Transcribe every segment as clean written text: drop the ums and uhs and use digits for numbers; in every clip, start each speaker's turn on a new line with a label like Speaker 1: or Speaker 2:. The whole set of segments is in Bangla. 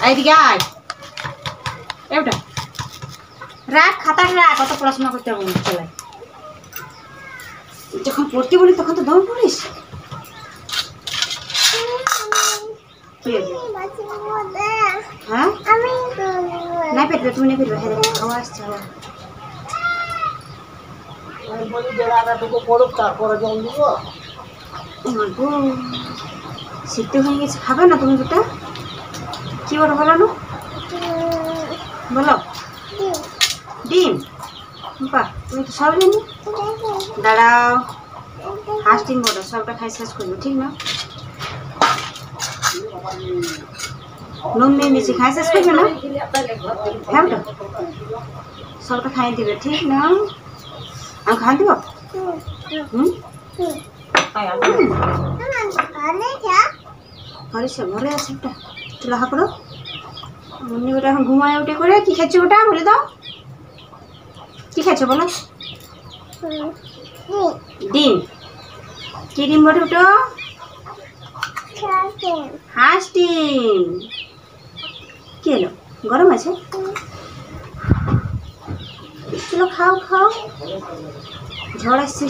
Speaker 1: এইদিকে আয় এটা রাখ, খাতাটা রাখ, কত পড়াশোনা করতে হবে না। চলে যখন পড়তে বলি তখন তো দৌড় পড়িস। হ্যাঁ না পেটবে, তুমি না পেটবে। হ্যাঁ খাওয়া আসছে আবার। সিদ্ধ হয়ে গেছে, খাবে না তুমি দুটা? কি ওটা বলো না, বলো। ডিম বাহ, তুমি তো সব জানি। দাঁড়াও, হাঁস ডিম বলো, সবটা খাই শেষ করবো, ঠিক না? নুন দিয়ে নিচে খাই শেষ করবে না? হ্যাঁ বেটা, সবটা খাই দিবে, ঠিক না? আমি খাই দিব। ঘরে আছে ওটা, লাহা করো। মুন্নি ওটা এখন ঘুমায় উঠে করে। কি খাচ্ছ ওটা বলে দাও, কি খাচ্ছ বলো? ডিম। কি ডিম বটে ওটা? হাঁস ডিম। কি এলো, গরম আছে? চলো খাও খাও, ঝড় আসছে।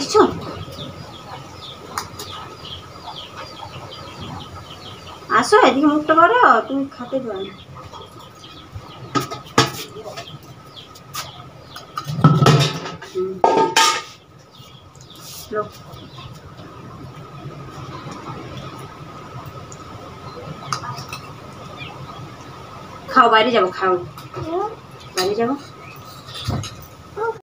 Speaker 1: আসো এদিকে, মুখটা করো, তুমি খাতে পারো না। খাও, বাইরে যাবো, খাও বাইরে যাবো।